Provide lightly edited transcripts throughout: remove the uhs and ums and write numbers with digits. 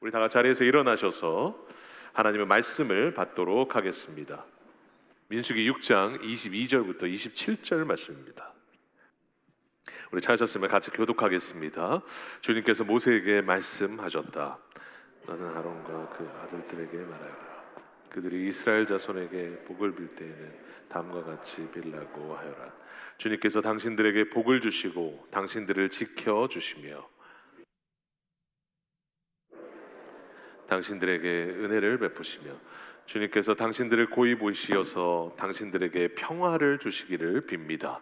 우리 다 같이 자리에서 일어나셔서 하나님의 말씀을 받도록 하겠습니다. 민수기 6장 22절부터 27절 말씀입니다. 우리 찾으셨으면 같이 교독하겠습니다. 주님께서 모세에게 말씀하셨다. 너는 아론과 그 아들들에게 말하여라. 그들이 이스라엘 자손에게 복을 빌 때에는 다음과 같이 빌라고 하여라. 주님께서 당신들에게 복을 주시고 당신들을 지켜주시며 당신들에게 은혜를 베푸시며 주님께서 당신들을 고이 보시어서 당신들에게 평화를 주시기를 빕니다.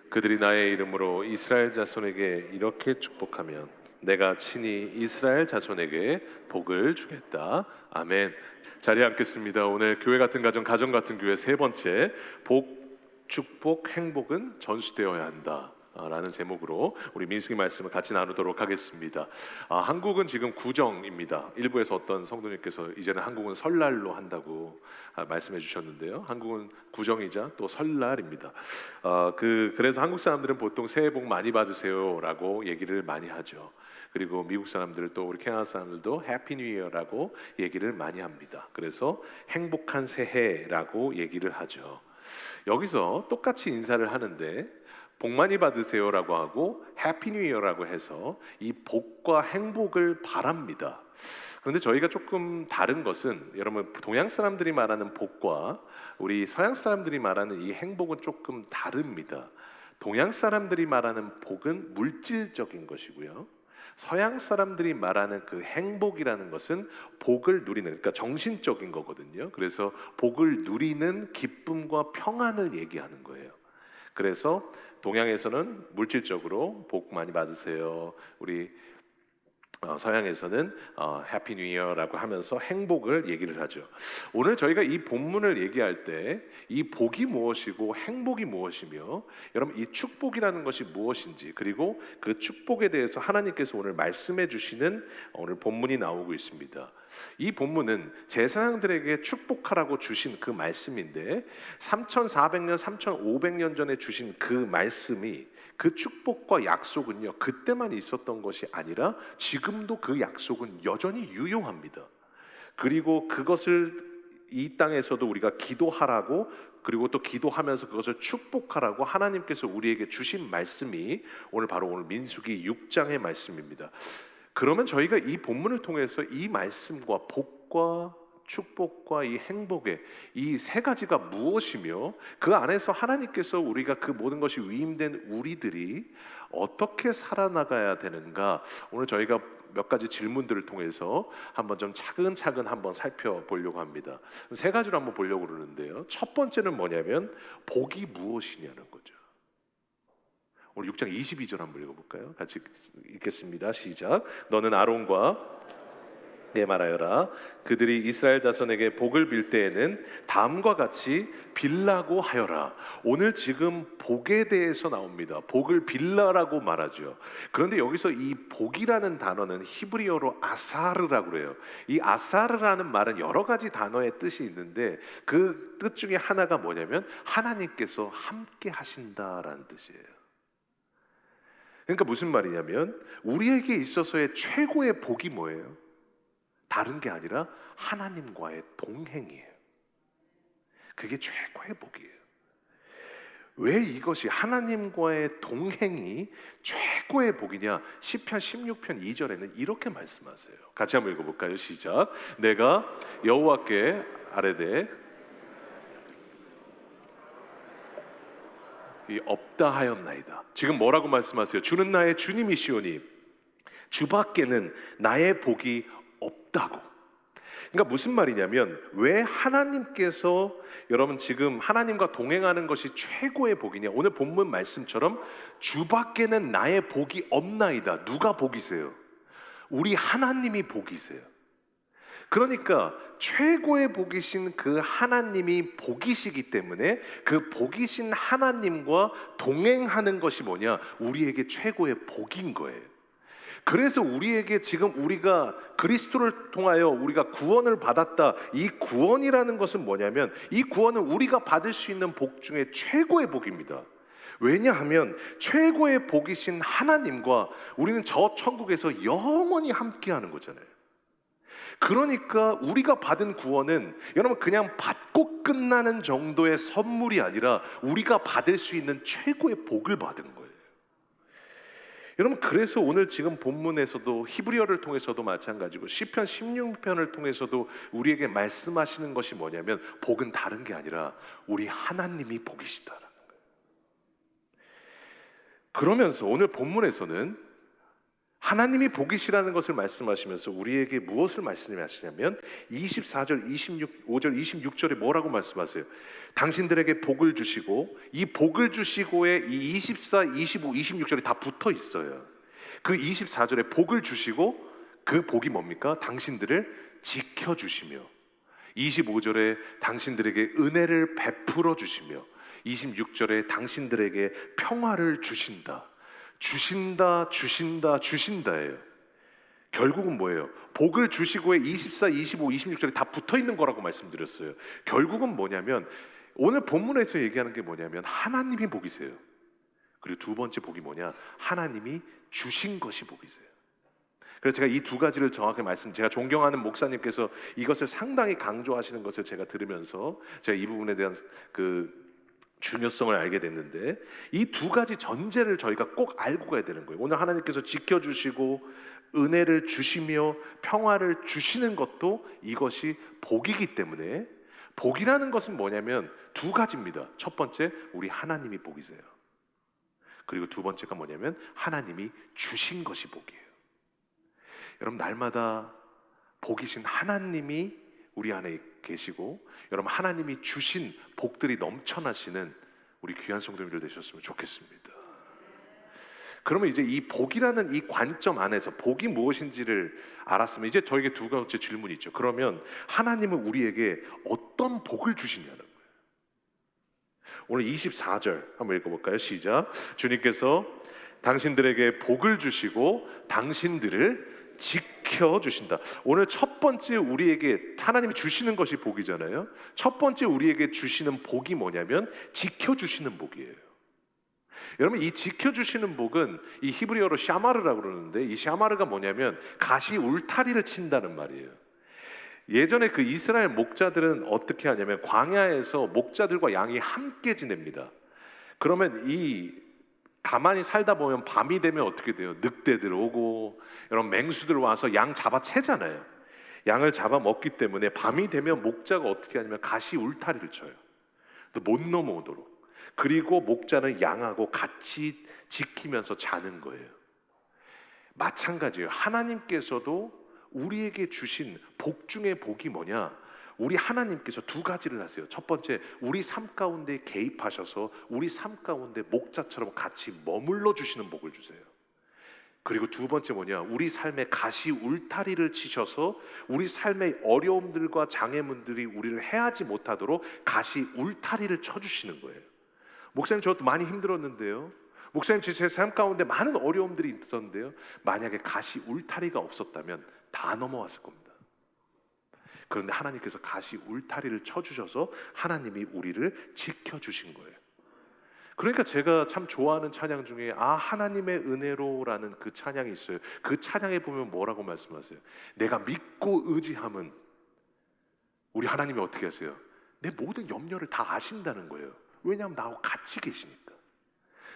그들이 나의 이름으로 이스라엘 자손에게 이렇게 축복하면 내가 친히 이스라엘 자손에게 복을 주겠다. 아멘. 자리에 앉겠습니다. 오늘 교회 같은 가정, 가정 같은 교회 세 번째, 복, 축복, 행복은 전수되어야 한다 라는 제목으로 우리 민수기 말씀을 같이 나누도록 하겠습니다. 한국은 지금 구정입니다. 일부에서 어떤 성도님께서 이제는 한국은 설날로 한다고 말씀해 주셨는데요. 한국은 구정이자 또 설날입니다. 그래서 한국 사람들은 보통 새해 복 많이 받으세요라고 얘기를 많이 하죠. 그리고 미국 사람들 또 우리 캐나다 사람들도 해피 뉴 이어라고 얘기를 많이 합니다. 그래서 행복한 새해라고 얘기를 하죠. 여기서 똑같이 인사를 하는데 복 많이 받으세요라고 하고 해피 뉴 이어라고 해서 이 복과 행복을 바랍니다. 그런데 저희가 조금 다른 것은, 여러분, 동양 사람들이 말하는 복과 우리 서양 사람들이 말하는 이 행복은 조금 다릅니다. 동양 사람들이 말하는 복은 물질적인 것이고요, 서양 사람들이 말하는 그 행복이라는 것은 복을 누리는, 그러니까 정신적인 거거든요. 그래서 복을 누리는 기쁨과 평안을 얘기하는 거예요. 그래서 동양에서는 물질적으로 복 많이 받으세요. 우리 서양에서는 해피 뉴 이어라고 하면서 행복을 얘기를 하죠. 오늘 저희가 이 본문을 얘기할 때 이 복이 무엇이고 행복이 무엇이며, 여러분, 이 축복이라는 것이 무엇인지, 그리고 그 축복에 대해서 하나님께서 오늘 말씀해 주시는 오늘 본문이 나오고 있습니다. 이 본문은 제사장들에게 축복하라고 주신 그 말씀인데 3400년, 3500년 전에 주신 그 말씀이, 그 축복과 약속은요, 그때만 있었던 것이 아니라 지금도 그 약속은 여전히 유효합니다. 그리고 그것을 이 땅에서도 우리가 기도하라고, 그리고 또 기도하면서 그것을 축복하라고 하나님께서 우리에게 주신 말씀이 오늘 바로 오늘 민수기 6장의 말씀입니다. 그러면 저희가 이 본문을 통해서 이 말씀과 복과 축복과 이 행복의 이 세 가지가 무엇이며, 그 안에서 하나님께서 우리가 그 모든 것이 위임된 우리들이 어떻게 살아나가야 되는가, 오늘 저희가 몇 가지 질문들을 통해서 한번 좀 차근차근 한번 살펴보려고 합니다. 세 가지로 한번 보려고 그러는데요. 첫 번째는 뭐냐면 복이 무엇이냐는 거죠. 오늘 6장 22절 한번 읽어볼까요? 같이 읽겠습니다. 시작. 너는 아론과 말하여라. 그들이 이스라엘 자손에게 복을 빌 때에는 다음과 같이 빌라고 하여라. 오늘 지금 복에 대해서 나옵니다. 복을 빌라라고 말하죠. 그런데 여기서 이 복이라는 단어는 히브리어로 아사르라고 그래요. 이 아사르라는 말은 여러 가지 단어의 뜻이 있는데 그 뜻 중에 하나가 뭐냐면 하나님께서 함께 하신다라는 뜻이에요. 그러니까 무슨 말이냐면 우리에게 있어서의 최고의 복이 뭐예요? 다른 게 아니라 하나님과의 동행이에요. 그게 최고의 복이에요. 왜 이것이 하나님과의 동행이 최고의 복이냐? 시편 16편 2절에는 이렇게 말씀하세요. 같이 한번 읽어볼까요? 시작. 내가 여호와께 아뢰되 없다 하였나이다. 지금 뭐라고 말씀하세요? 주는 나의 주님이시오니 주 밖에는 나의 복이 없다고. 그러니까 무슨 말이냐면, 왜 하나님께서, 여러분, 지금 하나님과 동행하는 것이 최고의 복이냐? 오늘 본문 말씀처럼 주 밖에는 나의 복이 없나이다. 누가 복이세요? 우리 하나님이 복이세요. 그러니까 최고의 복이신 그 하나님이 복이시기 때문에 그 복이신 하나님과 동행하는 것이 뭐냐? 우리에게 최고의 복인 거예요. 그래서 우리에게 지금 우리가 그리스도를 통하여 우리가 구원을 받았다, 이 구원이라는 것은 뭐냐면 이 구원은 우리가 받을 수 있는 복 중에 최고의 복입니다. 왜냐하면 최고의 복이신 하나님과 우리는 저 천국에서 영원히 함께하는 거잖아요. 그러니까 우리가 받은 구원은 여러분 그냥 받고 끝나는 정도의 선물이 아니라 우리가 받을 수 있는 최고의 복을 받은 거예요. 여러분, 그래서 오늘 지금 본문에서도 히브리어를 통해서도 마찬가지고 시편 16편을 통해서도 우리에게 말씀하시는 것이 뭐냐면 복은 다른 게 아니라 우리 하나님이 복이시다라는 거예요. 그러면서 오늘 본문에서는 하나님이 복이시라는 것을 말씀하시면서 우리에게 무엇을 말씀하시냐면 24절, 25절, 26절에 뭐라고 말씀하세요? 당신들에게 복을 주시고, 이 복을 주시고의 이 24, 25, 26절이 다 붙어 있어요. 그 24절에 복을 주시고 그 복이 뭡니까? 당신들을 지켜주시며, 25절에 당신들에게 은혜를 베풀어 주시며, 26절에 당신들에게 평화를 주신다. 주신다, 주신다, 주신다예요. 결국은 뭐예요? 복을 주시고의 24, 25, 26절에 다 붙어 있는 거라고 말씀드렸어요. 결국은 뭐냐면 오늘 본문에서 얘기하는 게 뭐냐면 하나님이 복이세요. 그리고 두 번째 복이 뭐냐? 하나님이 주신 것이 복이세요. 그래서 제가 이 두 가지를 정확히 제가 존경하는 목사님께서 이것을 상당히 강조하시는 것을 제가 들으면서 제가 이 부분에 대한 그 중요성을 알게 됐는데, 이 두 가지 전제를 저희가 꼭 알고 가야 되는 거예요. 오늘 하나님께서 지켜주시고 은혜를 주시며 평화를 주시는 것도 이것이 복이기 때문에, 복이라는 것은 뭐냐면 두 가지입니다. 첫 번째, 우리 하나님이 복이세요. 그리고 두 번째가 뭐냐면 하나님이 주신 것이 복이에요. 여러분, 날마다 복이신 하나님이 우리 안에 계시고, 여러분 하나님이 주신 복들이 넘쳐나시는 우리 귀한 성도님들 되셨으면 좋겠습니다. 그러면 이제 이 복이라는 이 관점 안에서 복이 무엇인지를 알았으면 이제 저에게 두 가지 질문이 있죠. 그러면 하나님은 우리에게 어떤 복을 주시냐는 거예요. 오늘 24절 한번 읽어볼까요? 시작. 주님께서 당신들에게 복을 주시고 당신들을 지켜주신다. 오늘 첫 번째 우리에게 하나님이 주시는 것이 복이잖아요. 첫 번째 우리에게 주시는 복이 뭐냐면 지켜주시는 복이에요. 여러분, 이 지켜주시는 복은 이 히브리어로 샤마르라고 그러는데, 이 샤마르가 뭐냐면 가시 울타리를 친다는 말이에요. 예전에 그 이스라엘 목자들은 어떻게 하냐면 광야에서 목자들과 양이 함께 지냅니다. 그러면 가만히 살다 보면 밤이 되면 어떻게 돼요? 늑대들 오고 이런 맹수들 와서 양 잡아 채잖아요. 양을 잡아 먹기 때문에 밤이 되면 목자가 어떻게 하냐면 가시 울타리를 쳐요. 또 못 넘어오도록. 그리고 목자는 양하고 같이 지키면서 자는 거예요. 마찬가지예요. 하나님께서도 우리에게 주신 복 중에 복이 뭐냐? 우리 하나님께서 두 가지를 하세요. 첫 번째, 우리 삶 가운데 개입하셔서 우리 삶 가운데 목자처럼 같이 머물러 주시는 복을 주세요. 그리고 두 번째 뭐냐? 우리 삶에 가시 울타리를 치셔서 우리 삶의 어려움들과 장애물들이 우리를 해하지 못하도록 가시 울타리를 쳐주시는 거예요. 목사님, 저도 많이 힘들었는데요. 목사님, 제 삶 가운데 많은 어려움들이 있었는데요. 만약에 가시 울타리가 없었다면 다 넘어왔을 겁니다. 그런데 하나님께서 가시 울타리를 쳐주셔서 하나님이 우리를 지켜주신 거예요. 그러니까 제가 참 좋아하는 찬양 중에 하나님의 은혜로라는 그 찬양이 있어요. 그 찬양에 보면 뭐라고 말씀하세요? 내가 믿고 의지함은, 우리 하나님이 어떻게 하세요? 내 모든 염려를 다 아신다는 거예요. 왜냐하면 나하고 같이 계시니까.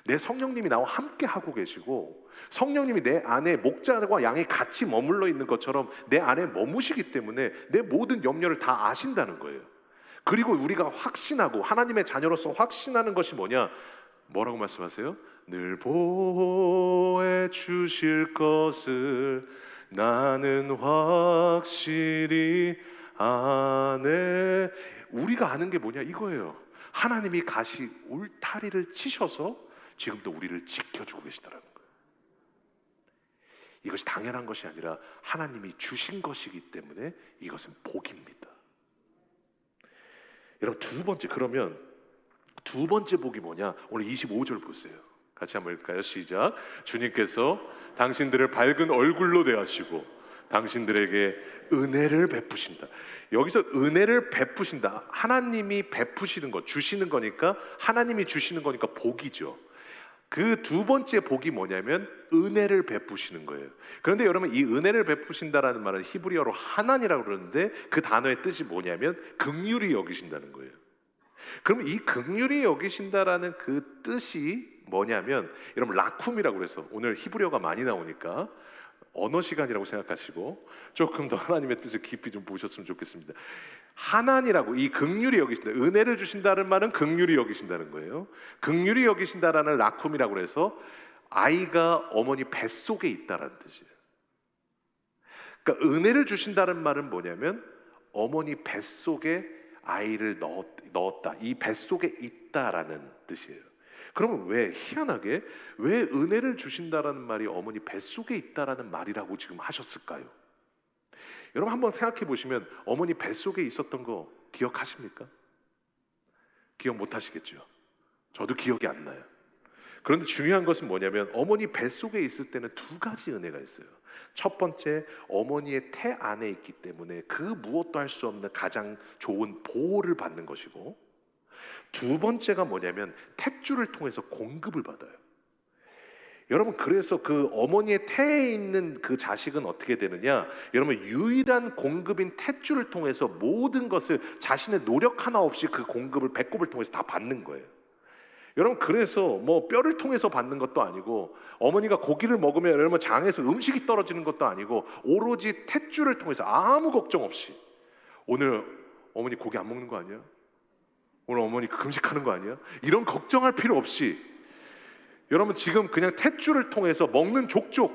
내 성령님이 나와 함께 하고 계시고, 성령님이 내 안에 목자와 양이 같이 머물러 있는 것처럼 내 안에 머무시기 때문에 내 모든 염려를 다 아신다는 거예요. 그리고 우리가 확신하고 하나님의 자녀로서 확신하는 것이 뭐냐? 뭐라고 말씀하세요? 늘 보호해 주실 것을 나는 확실히 아네. 우리가 아는 게 뭐냐? 이거예요. 하나님이 가시 울타리를 치셔서 지금도 우리를 지켜주고 계시더라는 거예요. 이것이 당연한 것이 아니라 하나님이 주신 것이기 때문에 이것은 복입니다. 여러분, 그러면 두 번째 복이 뭐냐? 오늘 25절 보세요. 같이 한번 읽을까요? 시작. 주님께서 당신들을 밝은 얼굴로 대하시고 당신들에게 은혜를 베푸신다. 여기서 은혜를 베푸신다. 하나님이 베푸시는 것, 주시는 거니까, 하나님이 주시는 거니까 복이죠. 그 두 번째 복이 뭐냐면 은혜를 베푸시는 거예요. 그런데 여러분, 이 은혜를 베푸신다라는 말은 히브리어로 하난이라고 그러는데 그 단어의 뜻이 뭐냐면 긍휼히 여기신다는 거예요. 그럼 이 긍휼히 여기신다라는 그 뜻이 뭐냐면, 여러분 라쿰이라고 그래서 오늘 히브리어가 많이 나오니까 언어 시간이라고 생각하시고 조금 더 하나님의 뜻을 깊이 좀 보셨으면 좋겠습니다. 하나님이라고, 이 긍휼히 여기신다, 은혜를 주신다는 말은 긍휼히 여기신다는 거예요. 긍휼히 여기신다라는 라쿰이라고 해서 아이가 어머니 뱃속에 있다라는 뜻이에요. 그러니까 은혜를 주신다는 말은 뭐냐면 어머니 뱃속에 아이를 넣었다, 이 뱃속에 있다라는 뜻이에요. 그러면 왜 희한하게 왜 은혜를 주신다라는 말이 어머니 뱃속에 있다라는 말이라고 지금 하셨을까요? 여러분 한번 생각해 보시면 어머니 뱃속에 있었던 거 기억하십니까? 기억 못 하시겠죠? 저도 기억이 안 나요. 그런데 중요한 것은 뭐냐면 어머니 뱃속에 있을 때는 두 가지 은혜가 있어요. 첫 번째, 어머니의 태 안에 있기 때문에 그 무엇도 할 수 없는 가장 좋은 보호를 받는 것이고, 두 번째가 뭐냐면 탯줄을 통해서 공급을 받아요. 여러분, 그래서 그 어머니의 태에 있는 그 자식은 어떻게 되느냐, 여러분 유일한 공급인 탯줄을 통해서 모든 것을 자신의 노력 하나 없이 그 공급을 배꼽을 통해서 다 받는 거예요. 여러분, 그래서 뭐 뼈를 통해서 받는 것도 아니고, 어머니가 고기를 먹으면 여러분 장에서 음식이 떨어지는 것도 아니고, 오로지 탯줄을 통해서 아무 걱정 없이, 오늘 어머니 고기 안 먹는 거 아니야? 오늘 어머니 금식하는 거 아니야? 이런 걱정할 필요 없이 여러분 지금 그냥 탯줄을 통해서 먹는 족족,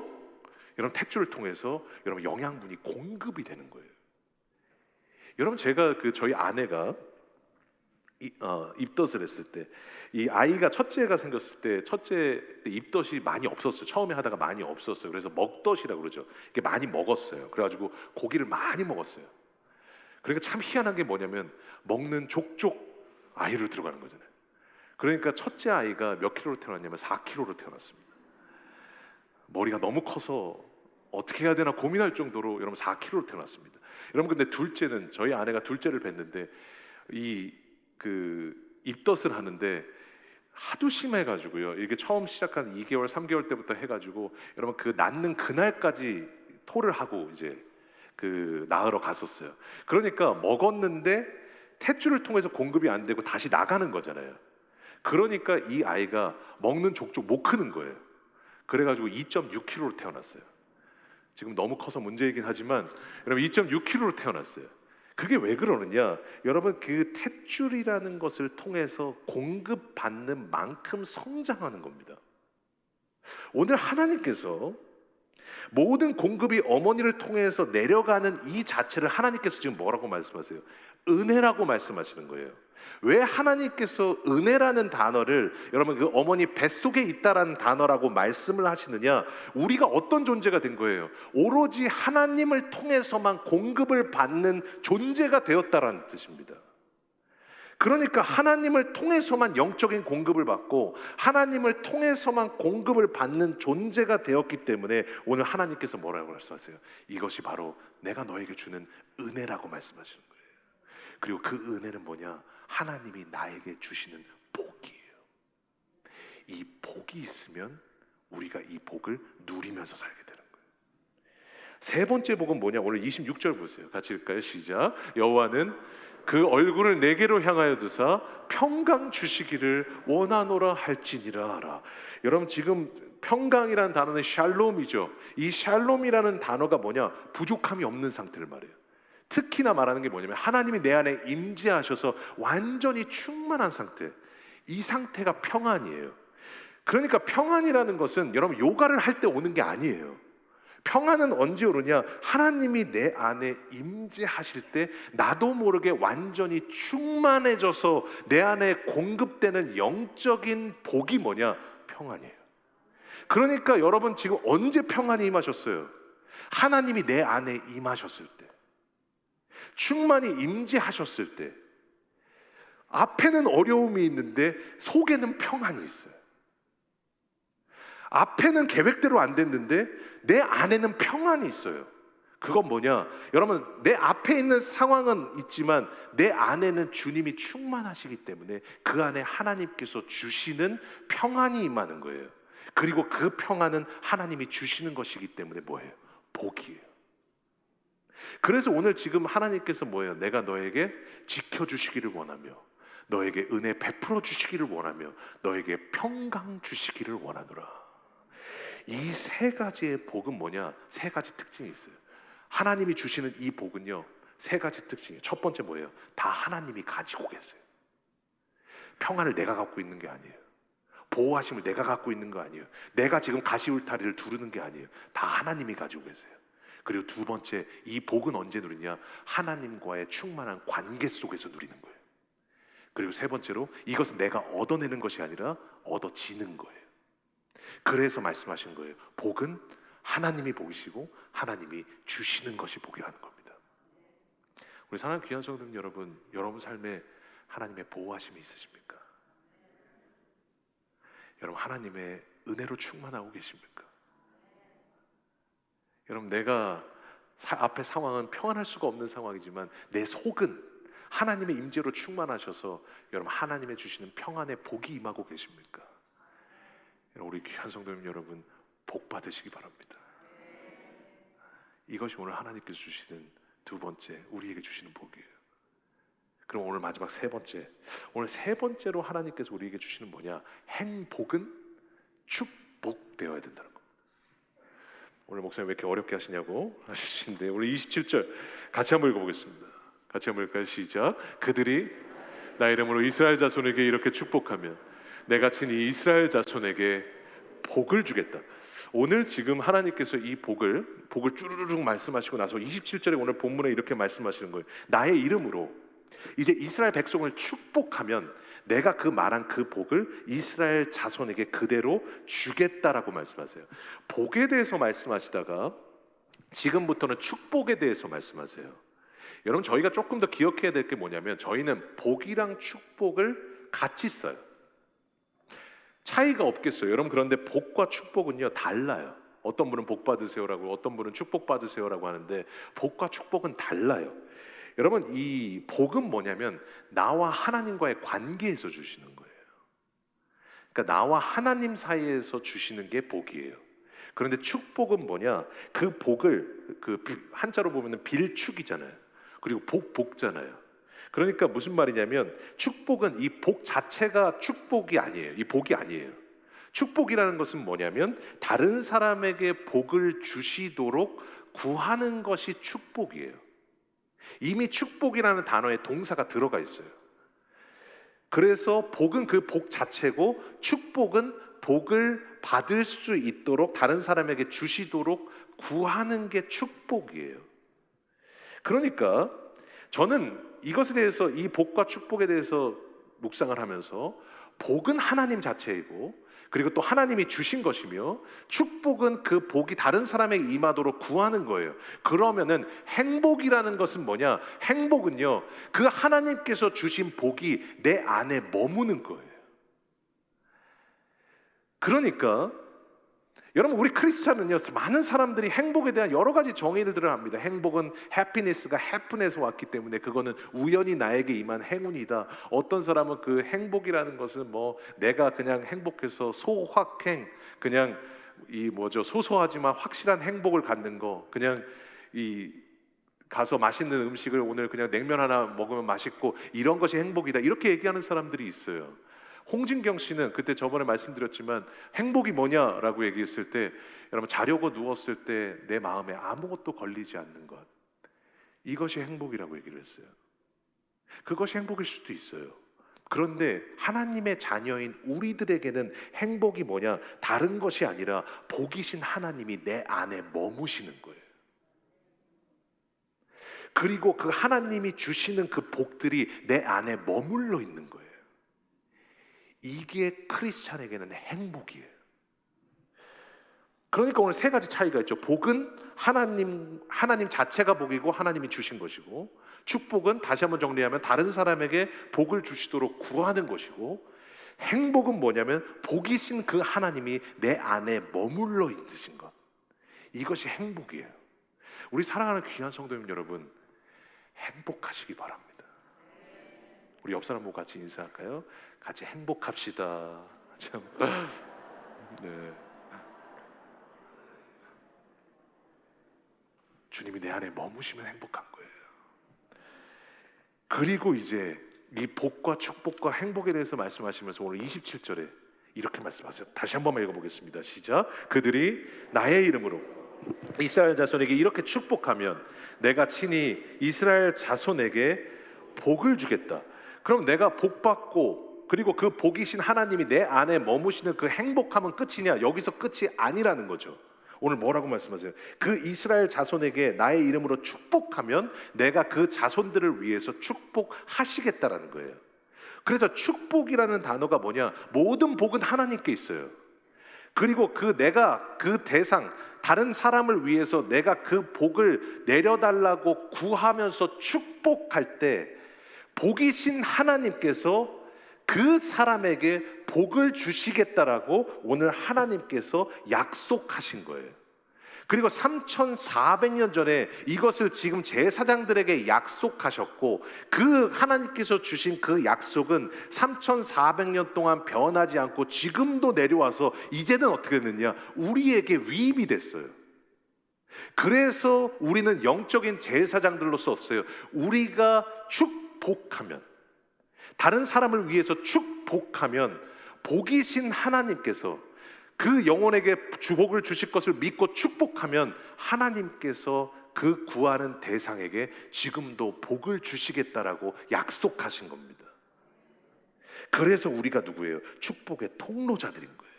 여러분 탯줄을 통해서 여러분 영양분이 공급이 되는 거예요. 여러분, 제가 저희 아내가 입덧을 했을 때, 이 아이가 첫째가 생겼을 때, 첫째 입덧이 많이 없었어요. 처음에 하다가 많이 없었어요. 그래서 먹덧이라고 그러죠. 이게 많이 먹었어요. 그래가지고 고기를 많이 먹었어요. 그러니까 참 희한한 게 뭐냐면 먹는 족족 아이로 들어가는 거잖아요. 그러니까 첫째 아이가 몇 킬로로 태어났냐면 4kg로 태어났습니다. 머리가 너무 커서 어떻게 해야 되나 고민할 정도로 여러분 4kg로 태어났습니다. 여러분, 근데 둘째는, 저희 아내가 둘째를 뵀는데 입덧을 하는데 하도 심해가지고요. 이게 처음 시작한 2개월, 3개월 때부터 해가지고 여러분 그 낳는 그날까지 토를 하고 이제 낳으러 갔었어요. 그러니까 먹었는데 탯줄을 통해서 공급이 안 되고 다시 나가는 거잖아요. 그러니까 이 아이가 먹는 족족 못 크는 거예요. 그래가지고 2.6kg로 태어났어요. 지금 너무 커서 문제이긴 하지만 여러분 2.6kg로 태어났어요. 그게 왜 그러느냐, 여러분 그 탯줄이라는 것을 통해서 공급받는 만큼 성장하는 겁니다. 오늘 하나님께서 모든 공급이 어머니를 통해서 내려가는 이 자체를 하나님께서 지금 뭐라고 말씀하세요? 은혜라고 말씀하시는 거예요. 왜 하나님께서 은혜라는 단어를 여러분 그 어머니 뱃속에 있다라는 단어라고 말씀을 하시느냐, 우리가 어떤 존재가 된 거예요? 오로지 하나님을 통해서만 공급을 받는 존재가 되었다라는 뜻입니다. 그러니까 하나님을 통해서만 영적인 공급을 받고 하나님을 통해서만 공급을 받는 존재가 되었기 때문에 오늘 하나님께서 뭐라고 말씀하세요? 이것이 바로 내가 너에게 주는 은혜라고 말씀하시는 거예요. 그리고 그 은혜는 뭐냐? 하나님이 나에게 주시는 복이에요. 이 복이 있으면 우리가 이 복을 누리면서 살게 되는 거예요. 세 번째 복은 뭐냐? 오늘 26절 보세요. 같이 읽을까요? 시작. 여호와는 그 얼굴을 내게로 향하여 두사 평강 주시기를 원하노라 할지니라 하라. 여러분, 지금 평강이라는 단어는 샬롬이죠. 이 샬롬이라는 단어가 뭐냐? 부족함이 없는 상태를 말해요. 특히나 말하는 게 뭐냐면 하나님이 내 안에 임재하셔서 완전히 충만한 상태, 이 상태가 평안이에요. 그러니까 평안이라는 것은 여러분 요가를 할 때 오는 게 아니에요. 평안은 언제 오느냐? 하나님이 내 안에 임재하실 때 나도 모르게 완전히 충만해져서 내 안에 공급되는 영적인 복이 뭐냐? 평안이에요. 그러니까 여러분 지금 언제 평안이 임하셨어요? 하나님이 내 안에 임하셨을 때, 충만히 임재하셨을 때, 앞에는 어려움이 있는데 속에는 평안이 있어요. 앞에는 계획대로 안 됐는데 내 안에는 평안이 있어요. 그건 뭐냐? 여러분, 내 앞에 있는 상황은 있지만 내 안에는 주님이 충만하시기 때문에 그 안에 하나님께서 주시는 평안이 임하는 거예요. 그리고 그 평안은 하나님이 주시는 것이기 때문에 뭐예요? 복이에요. 그래서 오늘 지금 하나님께서 뭐예요? 내가 너에게 지켜주시기를 원하며 너에게 은혜 베풀어 주시기를 원하며 너에게 평강 주시기를 원하노라. 이 세 가지의 복은 뭐냐? 세 가지 특징이 있어요. 하나님이 주시는 이 복은요, 세 가지 특징이에요. 첫 번째 뭐예요? 다 하나님이 가지고 계세요. 평안을 내가 갖고 있는 게 아니에요. 보호하심을 내가 갖고 있는 거 아니에요. 내가 지금 가시울타리를 두르는 게 아니에요. 다 하나님이 가지고 계세요. 그리고 두 번째, 이 복은 언제 누리냐? 하나님과의 충만한 관계 속에서 누리는 거예요. 그리고 세 번째로, 이것은 내가 얻어내는 것이 아니라 얻어지는 거예요. 그래서 말씀하신 거예요. 복은 하나님이 복이시고 하나님이 주시는 것이 복이라는 겁니다. 우리 사랑하는 귀한 성도님 여러분, 여러분 삶에 하나님의 보호하심이 있으십니까? 여러분, 하나님의 은혜로 충만하고 계십니까? 여러분, 내가 앞에 상황은 평안할 수가 없는 상황이지만 내 속은 하나님의 임재로 충만하셔서 여러분, 하나님의 주시는 평안의 복이 임하고 계십니까? 우리 귀한 성도님 여러분, 복 받으시기 바랍니다. 이것이 오늘 하나님께서 주시는 두 번째, 우리에게 주시는 복이에요. 그럼 오늘 마지막 세 번째, 오늘 세 번째로 하나님께서 우리에게 주시는 뭐냐? 행복은 축복되어야 된다는 겁니다. 오늘 목사님 왜 이렇게 어렵게 하시냐고 하실 수 있는데, 우리 27절 같이 한번 읽어보겠습니다. 같이 한번 읽을까요? 시작. 그들이 나 이름으로 이스라엘 자손에게 이렇게 축복하면 내가 친히 이스라엘 자손에게 복을 주겠다. 오늘 지금 하나님께서 이 복을 쭈르륵 말씀하시고 나서 27절에 오늘 본문에 이렇게 말씀하시는 거예요. 나의 이름으로 이제 이스라엘 백성을 축복하면 내가 그 말한 그 복을 이스라엘 자손에게 그대로 주겠다라고 말씀하세요. 복에 대해서 말씀하시다가 지금부터는 축복에 대해서 말씀하세요. 여러분, 저희가 조금 더 기억해야 될 게 뭐냐면 저희는 복이랑 축복을 같이 써요. 차이가 없겠어요. 여러분, 그런데 복과 축복은요 달라요. 어떤 분은 복 받으세요라고, 어떤 분은 축복 받으세요라고 하는데 복과 축복은 달라요. 여러분, 이 복은 뭐냐면 나와 하나님과의 관계에서 주시는 거예요. 그러니까 나와 하나님 사이에서 주시는 게 복이에요. 그런데 축복은 뭐냐? 그 복을 그 한자로 보면은 빌축이잖아요. 그리고 복잖아요. 그러니까 무슨 말이냐면 축복은 이 복 자체가 축복이 아니에요. 이 복이 아니에요. 축복이라는 것은 뭐냐면 다른 사람에게 복을 주시도록 구하는 것이 축복이에요. 이미 축복이라는 단어에 동사가 들어가 있어요. 그래서 복은 그 복 자체고 축복은 복을 받을 수 있도록 다른 사람에게 주시도록 구하는 게 축복이에요. 그러니까 저는 이것에 대해서, 이 복과 축복에 대해서 묵상을 하면서 복은 하나님 자체이고 그리고 또 하나님이 주신 것이며 축복은 그 복이 다른 사람에게 임하도록 구하는 거예요. 그러면은 행복이라는 것은 뭐냐? 행복은요, 그 하나님께서 주신 복이 내 안에 머무는 거예요. 그러니까 여러분, 우리 크리스찬은요, 많은 사람들이 행복에 대한 여러 가지 정의들을 합니다. 행복은 해피니스가 해프에서 왔기 때문에 그거는 우연히 나에게 임한 행운이다. 어떤 사람은 그 행복이라는 것은 뭐 내가 그냥 행복해서 소확행, 그냥 이 뭐죠, 소소하지만 확실한 행복을 갖는 거, 그냥 이 가서 맛있는 음식을 오늘 그냥 냉면 하나 먹으면 맛있고 이런 것이 행복이다, 이렇게 얘기하는 사람들이 있어요. 홍진경 씨는 그때 저번에 말씀드렸지만 행복이 뭐냐라고 얘기했을 때, 여러분, 자려고 누웠을 때 내 마음에 아무것도 걸리지 않는 것, 이것이 행복이라고 얘기를 했어요. 그것이 행복일 수도 있어요. 그런데 하나님의 자녀인 우리들에게는 행복이 뭐냐? 다른 것이 아니라 복이신 하나님이 내 안에 머무시는 거예요. 그리고 그 하나님이 주시는 그 복들이 내 안에 머물러 있는 거예요. 이게 크리스찬에게는 행복이에요. 그러니까 오늘 세 가지 차이가 있죠. 복은 하나님 자체가 복이고 하나님이 주신 것이고, 축복은 다시 한번 정리하면 다른 사람에게 복을 주시도록 구하는 것이고, 행복은 뭐냐면 복이신 그 하나님이 내 안에 머물러 있으신 것, 이것이 행복이에요. 우리 사랑하는 귀한 성도님 여러분, 행복하시기 바랍니다. 우리 옆 사람 보고 같이 인사할까요? 같이 행복합시다. 참. 네. 주님이 내 안에 머무시면 행복한 거예요. 그리고 이제 이 복과 축복과 행복에 대해서 말씀하시면서 오늘 27절에 이렇게 말씀하세요. 다시 한번 읽어보겠습니다. 시작. 그들이 나의 이름으로 이스라엘 자손에게 이렇게 축복하면 내가 친히 이스라엘 자손에게 복을 주겠다. 그럼 내가 복받고 그리고 그 복이신 하나님이 내 안에 머무시는 그 행복함은 끝이냐? 여기서 끝이 아니라는 거죠. 오늘 뭐라고 말씀하세요? 그 이스라엘 자손에게 나의 이름으로 축복하면 내가 그 자손들을 위해서 축복하시겠다라는 거예요. 그래서 축복이라는 단어가 뭐냐? 모든 복은 하나님께 있어요. 그리고 내가 그 대상 다른 사람을 위해서 내가 그 복을 내려달라고 구하면서 축복할 때 복이신 하나님께서 그 사람에게 복을 주시겠다라고 오늘 하나님께서 약속하신 거예요. 그리고 3,400년 전에 이것을 지금 제사장들에게 약속하셨고 그 하나님께서 주신 그 약속은 3,400년 동안 변하지 않고 지금도 내려와서 이제는 어떻게 됐느냐? 우리에게 위임이 됐어요. 그래서 우리는 영적인 제사장들로서 없어요. 우리가 축복하면, 다른 사람을 위해서 축복하면 복이신 하나님께서 그 영혼에게 주복을 주실 것을 믿고 축복하면 하나님께서 그 구하는 대상에게 지금도 복을 주시겠다라고 약속하신 겁니다. 그래서 우리가 누구예요? 축복의 통로자들인 거예요.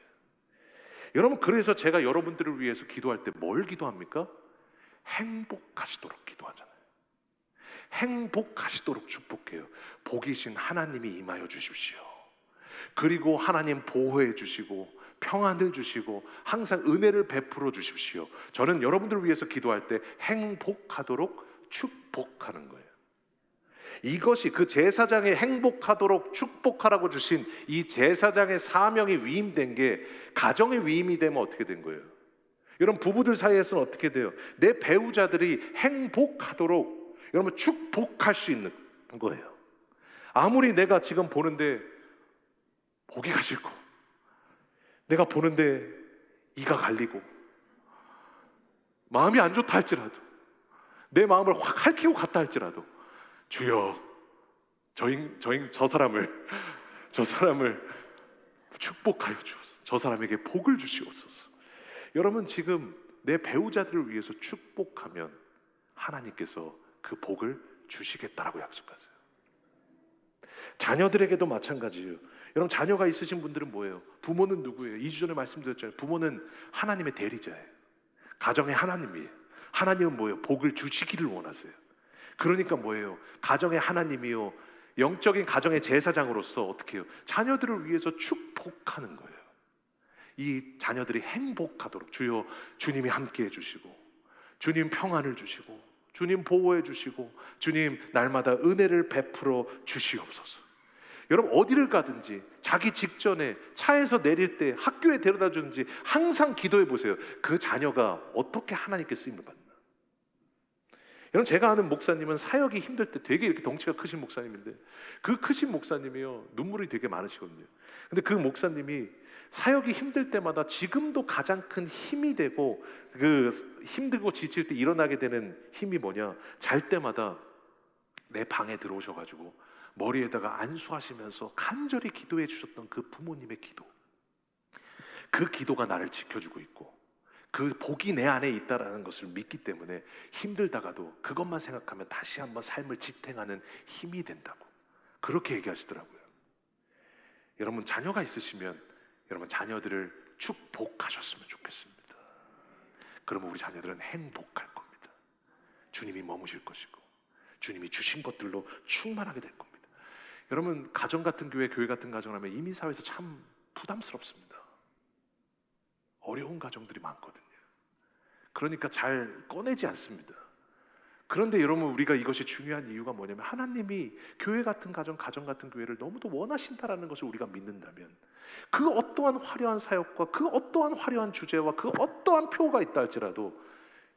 여러분, 그래서 제가 여러분들을 위해서 기도할 때 뭘 기도합니까? 행복하시도록 기도하잖아요. 행복하시도록 축복해요. 복이신 하나님이 임하여 주십시오. 그리고 하나님 보호해 주시고 평안을 주시고 항상 은혜를 베풀어 주십시오. 저는 여러분들을 위해서 기도할 때 행복하도록 축복하는 거예요. 이것이 그 제사장의 행복하도록 축복하라고 주신 이 제사장의 사명이 위임된 게 가정의 위임이 되면 어떻게 된 거예요? 여러분, 부부들 사이에서는 어떻게 돼요? 내 배우자들이 행복하도록 여러분 축복할 수 있는 거예요. 아무리 내가 지금 보는데 보기가 싫고, 내가 보는데 이가 갈리고 마음이 안 좋다 할지라도, 내 마음을 확 핥히고 갔다 할지라도 주여 저 사람을 축복하여 주옵소서. 저 사람에게 복을 주시옵소서. 여러분, 지금 내 배우자들을 위해서 축복하면 하나님께서 그 복을 주시겠다라고 약속하세요. 자녀들에게도 마찬가지예요. 여러분, 자녀가 있으신 분들은 뭐예요? 부모는 누구예요? 2주 전에 말씀드렸잖아요. 부모는 하나님의 대리자예요. 가정의 하나님이에요. 하나님은 뭐예요? 복을 주시기를 원하세요. 그러니까 뭐예요? 가정의 하나님이요, 영적인 가정의 제사장으로서 어떻게 해요? 자녀들을 위해서 축복하는 거예요. 이 자녀들이 행복하도록 주여 주님이 함께 해주시고, 주님 평안을 주시고, 주님 보호해 주시고, 주님 날마다 은혜를 베풀어 주시옵소서. 여러분, 어디를 가든지 자기 직전에 차에서 내릴 때 학교에 데려다 주는지 항상 기도해 보세요. 그 자녀가 어떻게 하나님께 쓰임을 받나. 여러분, 제가 아는 목사님은 사역이 힘들 때 되게 이렇게 덩치가 크신 목사님인데, 그 크신 목사님이요, 눈물이 되게 많으시거든요. 근데 그 목사님이 사역이 힘들 때마다 지금도 가장 큰 힘이 되고, 그 힘들고 지칠 때 일어나게 되는 힘이 뭐냐, 잘 때마다 내 방에 들어오셔가지고 머리에다가 안수하시면서 간절히 기도해 주셨던 그 부모님의 기도, 그 기도가 나를 지켜주고 있고 그 복이 내 안에 있다라는 것을 믿기 때문에 힘들다가도 그것만 생각하면 다시 한번 삶을 지탱하는 힘이 된다고 그렇게 얘기하시더라고요. 여러분, 자녀가 있으시면 여러분 자녀들을 축복하셨으면 좋겠습니다. 그러면 우리 자녀들은 행복할 겁니다. 주님이 머무실 것이고 주님이 주신 것들로 충만하게 될 겁니다. 여러분, 가정 같은 교회 같은 가정을 하면 이민 사회에서 참 부담스럽습니다. 어려운 가정들이 많거든요. 그러니까 잘 꺼내지 않습니다. 그런데 여러분, 우리가 이것이 중요한 이유가 뭐냐면 하나님이 교회 같은 가정 같은 교회를 너무도 원하신다라는 것을 우리가 믿는다면 그 어떠한 화려한 사역과 그 어떠한 화려한 주제와 그 어떠한 표가 있다 할지라도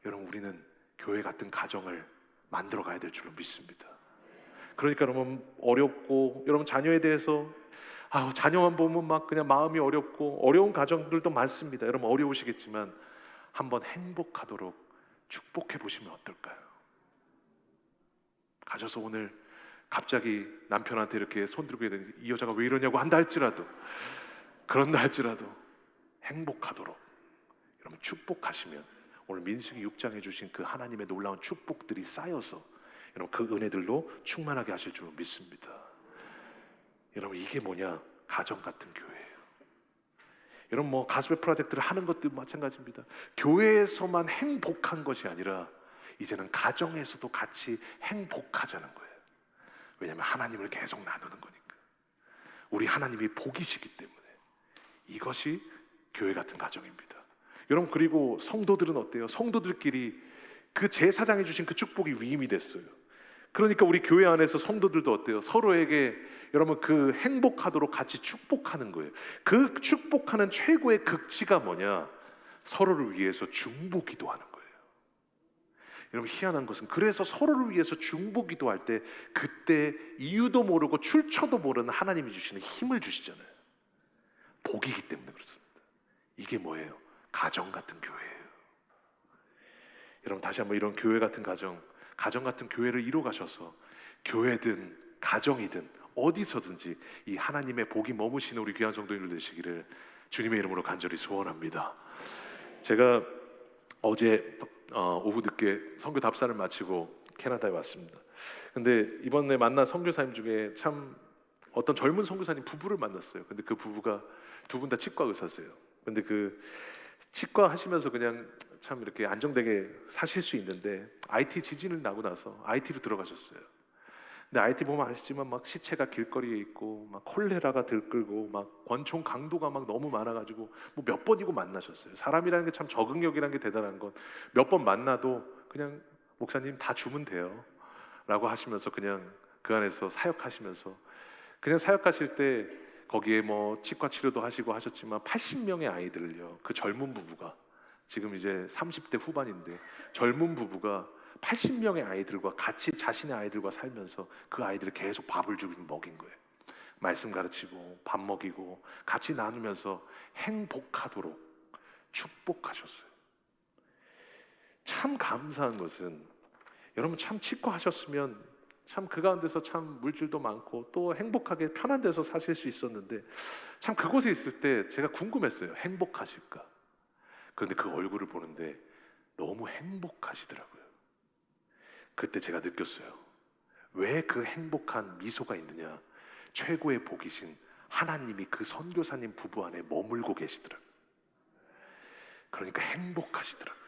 여러분, 우리는 교회 같은 가정을 만들어 가야 될 줄로 믿습니다. 그러니까 여러분 어렵고 여러분 자녀에 대해서 자녀만 보면 막 그냥 마음이 어렵고 어려운 가정들도 많습니다. 여러분 어려우시겠지만 한번 행복하도록 축복해 보시면 어떨까요? 가셔서 오늘 갑자기 남편한테 이렇게 손 들고 이 여자가 왜 이러냐고 한다 할지라도, 그런다 할지라도 행복하도록 여러분 축복하시면 오늘 민수기 6장에 주신 그 하나님의 놀라운 축복들이 쌓여서 여러분 그 은혜들로 충만하게 하실 줄 믿습니다. 여러분 이게 뭐냐? 가정 같은 교회예요. 여러분 뭐 가스펠 프로젝트를 하는 것도 마찬가지입니다. 교회에서만 행복한 것이 아니라 이제는 가정에서도 같이 행복하자는 거예요. 왜냐하면 하나님을 계속 나누는 거니까. 우리 하나님이 복이시기 때문에 이것이 교회 같은 가정입니다. 여러분 그리고 성도들은 어때요? 성도들끼리 그 제사장이 주신 그 축복이 위임이 됐어요. 그러니까 우리 교회 안에서 성도들도 어때요? 서로에게 여러분 그 행복하도록 같이 축복하는 거예요. 그 축복하는 최고의 극치가 뭐냐? 서로를 위해서 중보기도 하는 거예요. 여러분 희한한 것은 그래서 서로를 위해서 중보기도할 때 그때 이유도 모르고 출처도 모르는 하나님이 주시는 힘을 주시잖아요. 복이기 때문에 그렇습니다. 이게 뭐예요? 가정 같은 교회예요. 여러분 다시 한번 이런 교회 같은 가정 같은 교회를 이뤄 가셔서 교회든 가정이든 어디서든지 이 하나님의 복이 머무시는 우리 귀한 성도님들 되시기를 주님의 이름으로 간절히 소원합니다. 제가 어제 오후 늦게 선교 답사를 마치고 캐나다에 왔습니다. 근데 이번에 만난 선교사님 중에 참 어떤 젊은 선교사님 부부를 만났어요. 근데 그 부부가 두 분 다 치과 의사세요. 근데 그 치과 하시면서 그냥 참 이렇게 안정되게 사실 수 있는데 IT 지진을 나고 나서 IT로 들어가셨어요. 근데 IT 보면 아시지만 막 시체가 길거리에 있고 막 콜레라가 들끓고 막 권총 강도가 막 너무 많아가지고 뭐 몇 번이고 만나셨어요. 사람이라는 게 참 적응력이라는 게 대단한 건 몇 번 만나도 그냥 목사님 다 주면 돼요 라고 하시면서 그냥 그 안에서 사역하시면서 그냥 사역하실 때 거기에 뭐 치과 치료도 하시고 하셨지만 80명의 아이들을요, 그 젊은 부부가 지금 이제 30대 후반인데 젊은 부부가 80명의 아이들과 같이 자신의 아이들과 살면서 그 아이들을 계속 밥을 주고 먹인 거예요. 말씀 가르치고 밥 먹이고 같이 나누면서 행복하도록 축복하셨어요. 참 감사한 것은 여러분 참 치과 하셨으면 참 그 가운데서 참 물질도 많고 또 행복하게 편한 데서 사실 수 있었는데 참 그곳에 있을 때 제가 궁금했어요. 행복하실까? 그런데 그 얼굴을 보는데 너무 행복하시더라고요. 그때 제가 느꼈어요. 왜 그 행복한 미소가 있느냐? 최고의 복이신 하나님이 그 선교사님 부부 안에 머물고 계시더라고요. 그러니까 행복하시더라고요.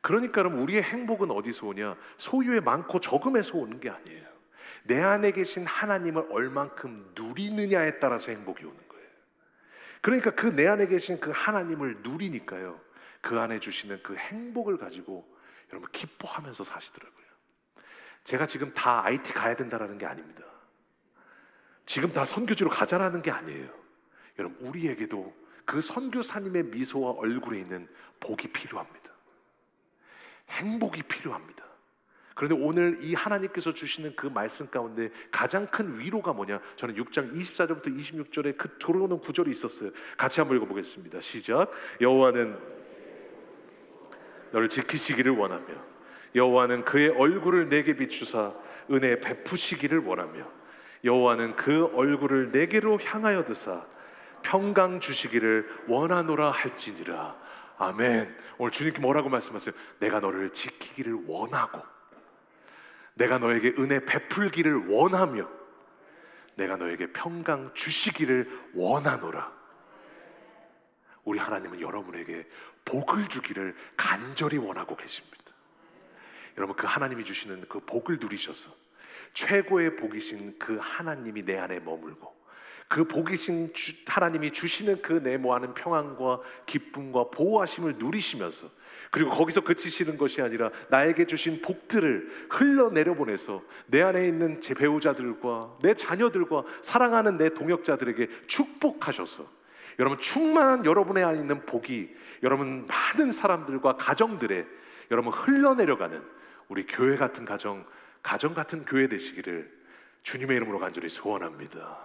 그러니까 여러분 우리의 행복은 어디서 오냐? 소유의 많고 적음에서 오는 게 아니에요. 내 안에 계신 하나님을 얼만큼 누리느냐에 따라서 행복이 오는 거예요. 그러니까 그 내 안에 계신 그 하나님을 누리니까요, 그 안에 주시는 그 행복을 가지고 여러분 기뻐하면서 사시더라고요. 제가 지금 다 IT 가야 된다라는 게 아닙니다. 지금 다 선교지로 가자라는 게 아니에요. 여러분 우리에게도 그 선교사님의 미소와 얼굴에 있는 복이 필요합니다. 행복이 필요합니다. 그런데 오늘 이 하나님께서 주시는 그 말씀 가운데 가장 큰 위로가 뭐냐? 저는 6장 24절부터 26절에 그 들어오는 구절이 있었어요. 같이 한번 읽어보겠습니다. 시작. 여호와는 너를 지키시기를 원하며 여호와는 그의 얼굴을 내게 비추사 은혜 베푸시기를 원하며 여호와는 그 얼굴을 내게로 향하여 드사 평강 주시기를 원하노라 할지니라. 아멘. 오늘 주님께 뭐라고 말씀하세요? 내가 너를 지키기를 원하고 내가 너에게 은혜 베풀기를 원하며 내가 너에게 평강 주시기를 원하노라. 우리 하나님은 여러분에게 복을 주기를 간절히 원하고 계십니다. 여러분 그 하나님이 주시는 그 복을 누리셔서 최고의 복이신 그 하나님이 내 안에 머물고 그 복이신 하나님이 주시는 그 내모하는 평안과 기쁨과 보호하심을 누리시면서 그리고 거기서 그치시는 것이 아니라 나에게 주신 복들을 흘러내려보내서 내 안에 있는 제 배우자들과 내 자녀들과 사랑하는 내 동역자들에게 축복하셔서 여러분 충만한 여러분의 안에 있는 복이 여러분 많은 사람들과 가정들의 여러분 흘러내려가는 우리 교회 같은 가정 같은 교회 되시기를 주님의 이름으로 간절히 소원합니다.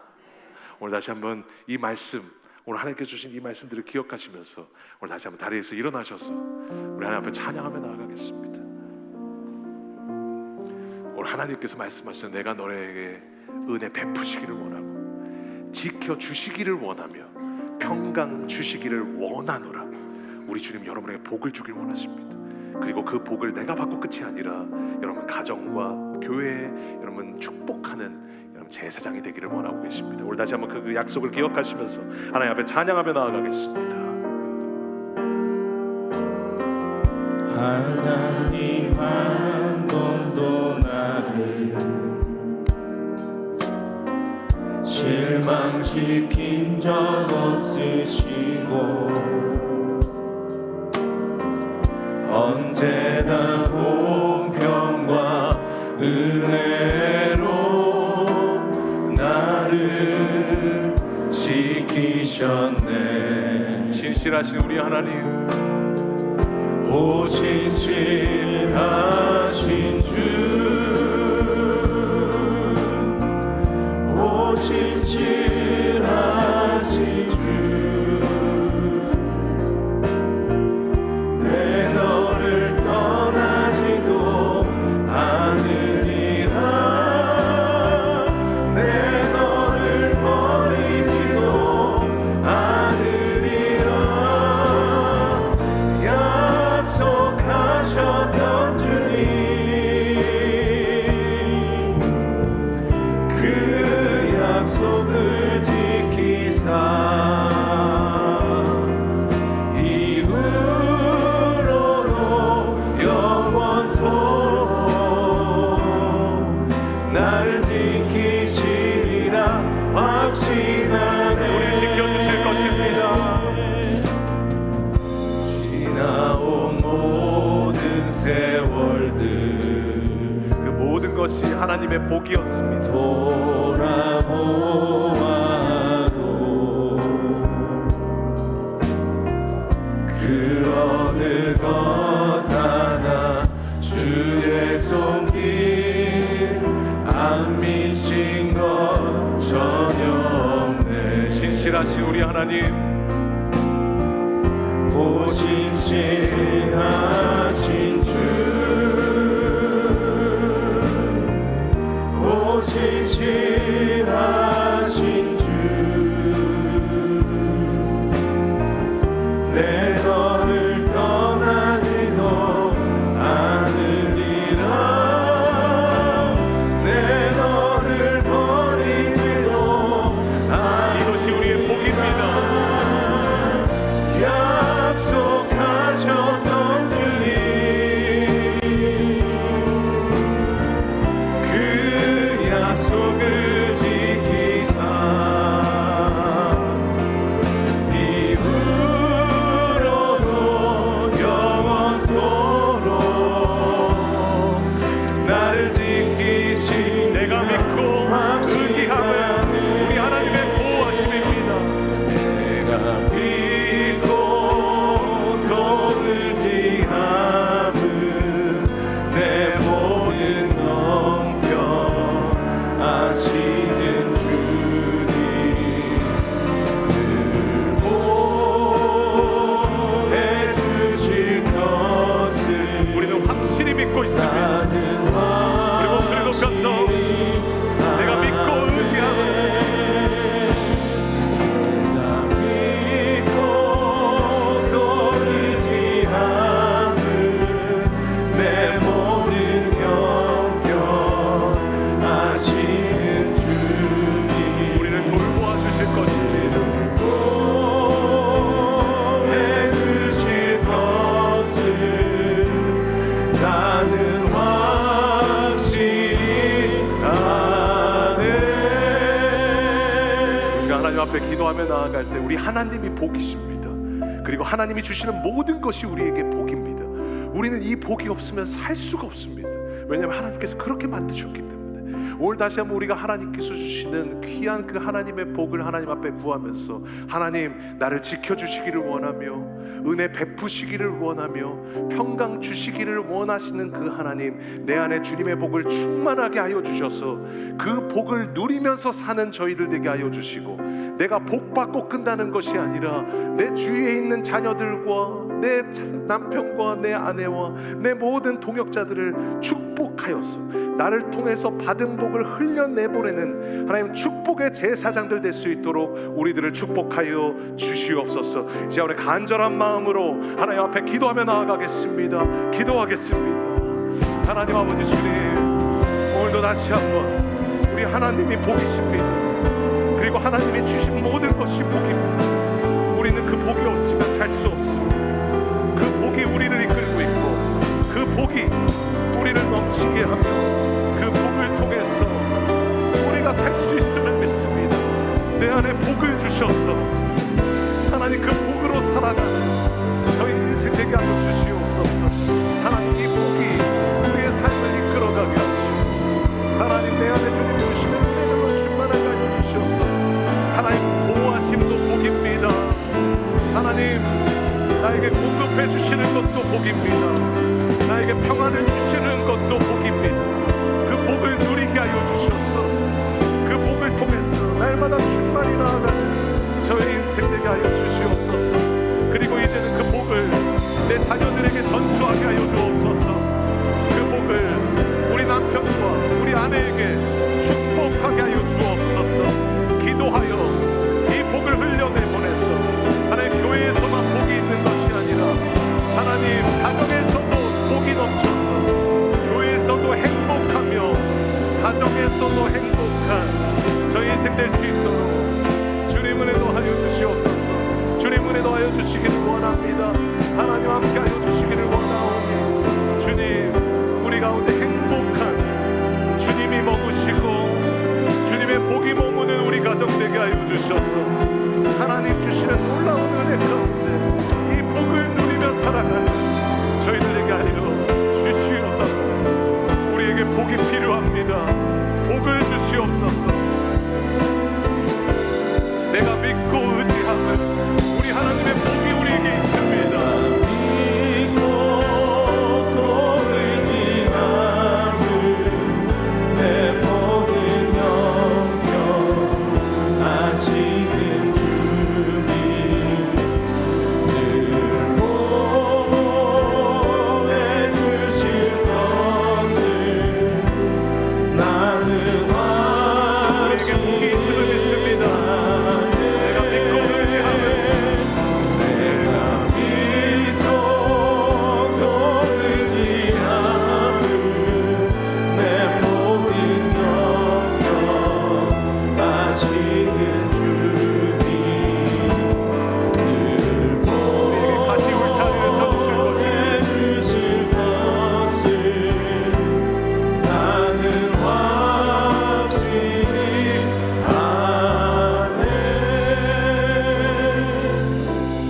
오늘 다시 한번 이 말씀, 오늘 하나님께 주신 이 말씀들을 기억하시면서 오늘 다시 한번 다리에서 일어나셔서 우리 하나님 앞에 찬양하며 나아가겠습니다. 오늘 하나님께서 말씀하시는 내가 너에게 은혜 베푸시기를 원하고 지켜주시기를 원하며 평강 주시기를 원하노라. 우리 주님 여러분에게 복을 주길 원하십니다. 그리고 그 복을 내가 받고 끝이 아니라 여러분 가정과 교회에 여러분 축복하는 여러분 제사장이 되기를 원하고 계십니다. 오늘 다시 한번 그 약속을 기억하시면서 하나님 앞에 찬양하며 나아가겠습니다. 하나님 한 번도 나를 실망시킨 적 없으시고 언제나 공평과 은혜로 나를 지키셨네. 신실하신 우리 하나님, 오 신실하신 주, 오 신실하신 주, 내 너를 떠나지도 않으리라, 내 너를 버리지도 않으리라. 약속하셨던 주님, 그 약속을 지키사 이후로도 영원토록 나를 지키시리라 확신하네. 우리 지켜주실 것입니다. 지나온 모든 세월들 그 모든 것이 하나님의 복이었습니다. 돌아보아도 그 어느 것 하나 주의 손길 안 미친 것 전혀 없네. 신실하신 우리 하나님, 오 신실하신 주, 오 신실하신 주, 내 너를 떠나지도 않으리라, 내 너를 버리지도 않으리라. 이것이 우리의 복입니다. 약속하셨던 주님, 그 약속을 지키사 이후로도 영원토록 나를 지키시. 내가 믿고 의지함은 우리 하나님의 보호하심입니다. 내가 믿고 또 의지함은 내 모든 형편하시는 주님, 늘 보내주실 것을 우리는 확실히 믿고 있습니다. 나는 우리 목소리 높여서 내가 믿고 의지함은 내가 믿고 또 의지함은 내 모든 형편하시는 주님, 우리를 돌보아 주실 것입니다. 보내주실 것을 나는 확신하네. 우리가 하나님 앞에 기도하며 나아갈 때 우리 하나님이 복이십니다. 그리고 하나님이 주시는 모든 것이 우리에게 복입니다. 우리는 이 복이 없으면 살 수가 없습니다. 왜냐하면 하나님께서 그렇게 만드셨기 때문에. 오늘 다시 한번 우리가 하나님께서 주시는 귀한 그 하나님의 복을 하나님 앞에 구하면서 하나님 나를 지켜주시기를 원하며 은혜 베푸시기를 원하며 평강 주시기를 원하시는 그 하나님, 내 안에 주님의 복을 충만하게 하여 주셔서 그 복을 누리면서 사는 저희들 되게 하여 주시고, 내가 복 받고 끝나는 것이 아니라 내 주위에 있는 자녀들과 내 남편과 내 아내와 내 모든 동역자들을 축복하여서 나를 통해서 받은 복을 흘려내보내는 하나님 축복의 제사장들 될 수 있도록 우리들을 축복하여 주시옵소서. 이제 우리 간절한 마음으로 하나님 앞에 기도하며 나아가겠습니다. 기도하겠습니다. 하나님 아버지 주님, 오늘도 다시 한번 우리 하나님이 복이십니다. 그리고 하나님이 주신 모든 것이 복입니다. 우리는 그 복이 없으면 살 수 없습니다. 그 복이 우리를 이끌고 있고 그 복이 우리를 넘치게 하며 그 복을 통해서 우리가 살 수 있음을 믿습니다. 내 안에 복을 주셔서 하나님 그 복으로 살아가는 저희 인생 되게 하여 주시옵소서. 하나님 이 복이 우리의 삶을 이끌어가게 하시고 하나님 내 안에 주님 주시는 은혜로 충만하게 하여 주시옵소서. 하나님 보호하심도 복입니다. 하나님 나에게 공급해 주시는 것도 복입니다. 나에게 평안을 주시는 것도 복입니다. 그 복을 누리게 하여 주셔서 그 복을 통해서 날마다 충만히 나아가는 저의 인생 되게 하여 주시옵소서. 그리고 이제는 그 복을 내 자녀들에게 전수하게 하여 주옵소서. 그 복을 우리 남편과 우리 아내에게 축복하게 하여 주옵소서. 기도하여 이 복을 흘려내보내서 하나님 교회에서만 복이 있는 것이 아니라 하나님 가정에서도 복이 넘쳐서 교회에서도 행복하며 가정에서도 행복한 저희 인생 될 수 있도록 주님 은혜 더하여 주시옵소서. 주님 은혜 더하여 주시기를 원합니다. 하나님 함께 하여 주시기를 원하오니 주님 우리 가운데 행복한 주님이 머무시고 주님의 복이 머무는 우리 가정 되게 하여 주셔서 하나님 주시는 놀라운 은혜 가운데 이 복을 누리며 살아가는 저희들에게 하여 주시옵소서. 우리에게 복이 필요합니다. 복을 주시옵소서. 내가 믿고 의지하는 우리 하나님의 복이 우리에게 있습니다. 믿고 또 의지하는 내 모든 영역 아시는 주님, 늘 보호해 주실 것을 나는 우리에게 복이 있음을 믿습니다.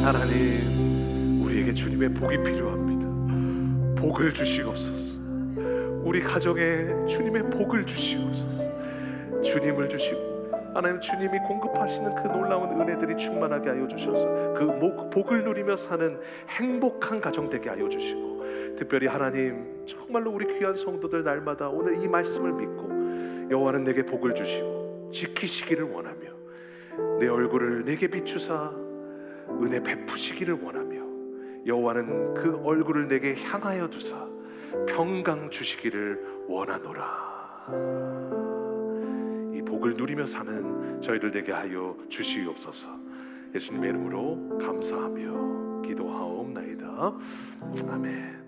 하나님 우리에게 주님의 복이 필요합니다. 복을 주시옵소서. 우리 가정에 주님의 복을 주시옵소서. 주님을 주시고 하나님 주님이 공급하시는 그 놀라운 은혜들이 충만하게 하여 주셔서 그 복을 누리며 사는 행복한 가정 되게 하여 주시고, 특별히 하나님 정말로 우리 귀한 성도들 날마다 오늘 이 말씀을 믿고 여호와는 내게 복을 주시고 지키시기를 원하며 내 얼굴을 내게 비추사 은혜 베푸시기를 원하며 여호와는 그 얼굴을 내게 향하여 두사 평강 주시기를 원하노라. 이 복을 누리며 사는 저희들 되게 하여 주시옵소서. 예수님의 이름으로 감사하며 기도하옵나이다. 아멘.